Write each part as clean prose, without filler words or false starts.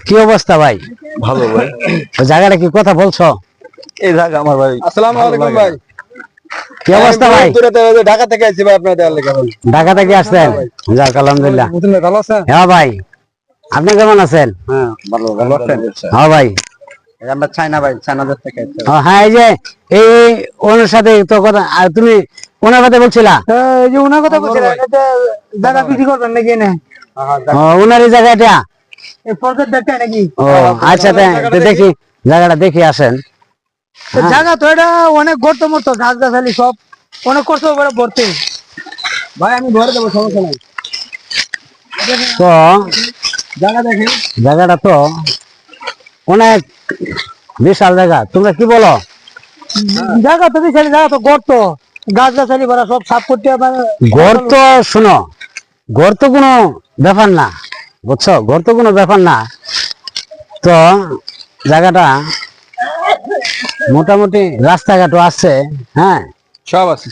কি অবস্থা ভাই? ভালো ভাই। ওই জায়গাটা কি কথা বলছো? এই জায়গা আমার ভাই। আসসালামু আলাইকুম ভাই। কি অবস্থা ভাই? ঢাকা থেকে আইছি ভাই, আপনাদের এলাকা ভাই। ঢাকা থেকে আসছেন? যাক আলহামদুলিল্লাহ। ভালো আছেন? হ্যাঁ ভাই, আপনি কেমন আছেন? হ্যাঁ ভালো আছেন। হ্যাঁ ভাই। আমরা চাইনা ভাই, চাইনাদের থেকে আইছি। হ্যাঁ, এই যে এই ওনার সাথে তো কথা, আর তুমি ওনার কথা বলছিলা? এই যে ওনার কথা বলছিলেন, এটা জায়গা বিক্রি করবেন নাকি এনে? ওনার এই জায়গাটা? এই ফরকেট দেখতে নাকি? ও আচ্ছা, দেখি জায়গাটা দেখি আসেন। তো জায়গা তো এটা অনেক গর্ত মতো, গাছ গাছালি সব অনেক কষ্ট করে ভরতে। ভাই আমি ঘরে দেবো, সমস্যা নাই। তো জায়গা দেখেন, জায়গাটা তো অনেক বিশাল জায়গা, তোমরা কি বলো? জায়গা তো বিশাল, জায়গা তো গর্ত, গাছ গাছালি ভরা, সব সাফ করতে হবে। গর্ত, শোনো, গর্ত কোনো ব্যাপার না, বুঝছো? গর্ত কোনো ব্যাপার না। তো জায়গাটা মোটামুটি রাস্তাঘাটও আছে, হ্যাঁ সব আছে।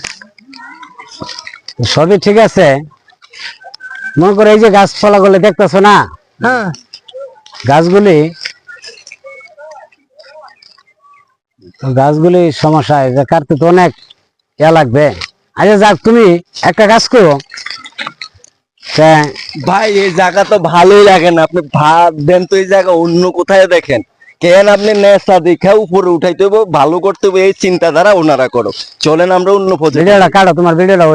সবই ঠিক আছে। মনে করো এই যে গাছপালা গুলো দেখতেছো না, হ্যাঁ, গাছগুলি সমস্যা, যে কাটতে তো অনেক ইয়া লাগবে। আচ্ছা যাক, তুমি একটা কাজ করো। ভাই এই জায়গা তো ভালোই লাগে না, আপনি ভাব দেন তো, এই জায়গা অন্য কোথায় দেখেন কেন? আপনি নেশা দেখা উপরে উঠাইতে হবে, ভালো করতে হবে, এই চিন্তাধারা ওনারা করো। চলেন আমরা অন্য ভিডিওটা কাটো, তোমার ভিডিওটা